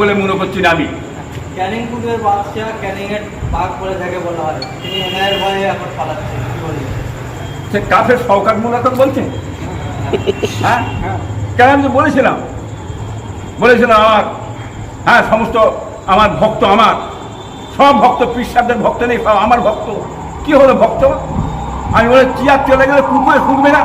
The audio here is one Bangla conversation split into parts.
বলে মনে করছি না আমি। ক্যানিং কুকুরের বাচ্চা ক্যানিং এর বাঘ বলে থাকে বলা হয়, তিনি এনআইয়ের ভয়ে এখন পালাচ্ছেন, কি বলবেন? সে কাফের শওকত মোল্লা তো বলছেন, হ্যাঁ কেন আমি বলেছিলাম আমার, হ্যাঁ সমস্ত আমার ভক্ত, আমার সব ভক্ত, পীর সাহেবদের ভক্ত নেই, সব আমার ভক্ত। কি হলো ভক্ত? আমি বলে চেয়ার চলে গেলে কুকুরে শুনবে না,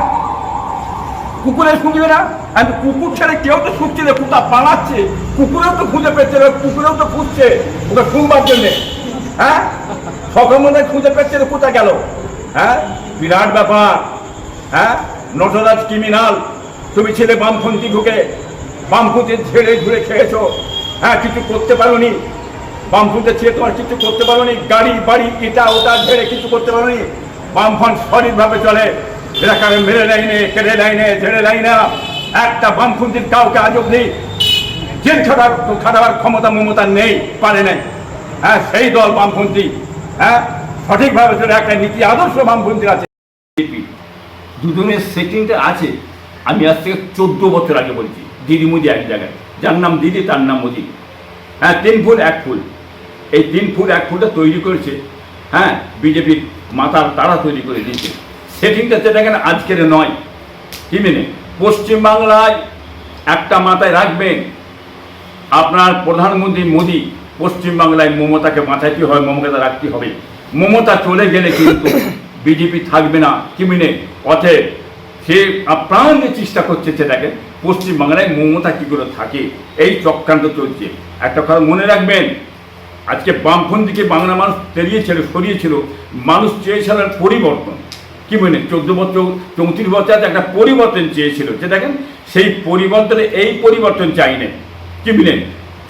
কুকুরে শুনবে না। আমি কুকুর ছেড়ে কেউ তো শুনছে না, কুকুর পালাচ্ছে, কুকুরেও তো খুঁজে পেচ্ছে না, কুকুরেও তো খুঁজছে ওকে শুনবার জন্যে। হ্যাঁ সকল মধ্যে খুঁজে পেচ্ছে না, কোথায় গেল? হ্যাঁ বিরাট ব্যাপার। হ্যাঁ নটরাজ ক্রিমিনাল, তুমি ছেলে বামপন্থী ঢুকে বামপন্থী ঝেড়ে ঝুড়ে খেয়েছো, হ্যাঁ কিছু করতে পারোনি, বামপন্থী ছেড়ে তোমার কিছু করতে পারোনি, গাড়ি বাড়ি এটা ওটা ঝেড়ে কিছু করতে পারোনি। বামফ্রন্ট সঠিকভাবে চলে, এরা কারণ মেরে লাইনে কেড়ে লাইনে ঝেড়ে লাইনে একটা বামপন্থীর কাউকে আজ অব্দি জেল খাটাবার ক্ষমতা মমতা নেই, পারে নাই। হ্যাঁ সেই দল বামপন্থী, হ্যাঁ সঠিকভাবে চলে, একটা নীতি আদর্শ বামপন্থীর আছে। দুজনের সেটিংটা আছে। আমি আজ থেকে 14 বছর আগে বলছি, দিদি মুদি এক জায়গায়, যার নাম দিদি তার নাম মোদি। হ্যাঁ 3 ফুট 1 ফুল, এই 3 ফুট 1 ফুলটা তৈরি করেছে, হ্যাঁ বিজেপির মাতার তারা তৈরি করে দিয়েছে। সেটিংটা সেটা কেন আজকের নয়, কি মেনে পশ্চিমবাংলায় একটা মাথায় রাখবেন, আপনার প্রধানমন্ত্রী মোদি পশ্চিমবাংলায় মমতাকে মাথায় কি হয়, মমতা রাখতে হবে। মমতা চলে গেলে কিন্তু বিজেপি থাকবে না, কি মেনে পথে সে আপ্রাণ চেষ্টা করছে সেটাকে পশ্চিমবাংলায় মমতা কী করে থাকে, এই চক্রান্ত চলছে। একটা কথা মনে রাখবেন, আজকে বামপন্থীকে বাংলা মানুষ সরিয়েছিল, মানুষ চেয়েছিলেন পরিবর্তন, কি মনে 14 বছর 34 বছর একটা পরিবর্তন চেয়েছিল, যে দেখেন সেই পরিবর্তনে এই পরিবর্তন চাই না, কি বলেন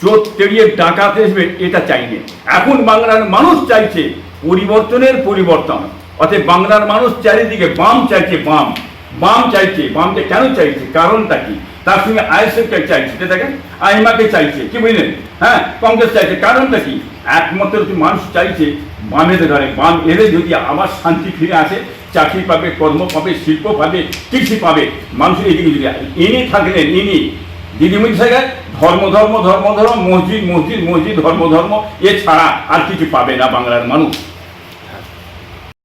চোর তেড়িয়ে ডাকাতে আসবে এটা চাই না। এখন বাংলার মানুষ চাইছে পরিবর্তনের পরিবর্তন, অর্থাৎ বাংলার মানুষ চারিদিকে বাম চাইছে, বাম চাইছে। বামকে কেন চাইছে, কারণটা কি? তার সঙ্গে আইএসএফকে চাইছে, দেখেন আইমাকে চাইছে, কি বুঝলেন, হ্যাঁ কংগ্রেস চাইছে, কারণটা কি? একমাত্র মানুষ চাইছে বামের ঘরে, বাম এলে যদি আবার শান্তি ফিরে আসে, চাকরি পাবে, কর্ম পাবে, শিল্প পাবে, কৃষি পাবে, মানুষের এদিকে যদি ইনি থাকলেন, ইনি দিদিমণি সাহেব ধর্ম ধর্ম ধর্ম ধর্ম মসজিদ মসজিদ মসজিদ ধর্ম ধর্ম এছাড়া আর কিছু পাবে না বাংলার মানুষ।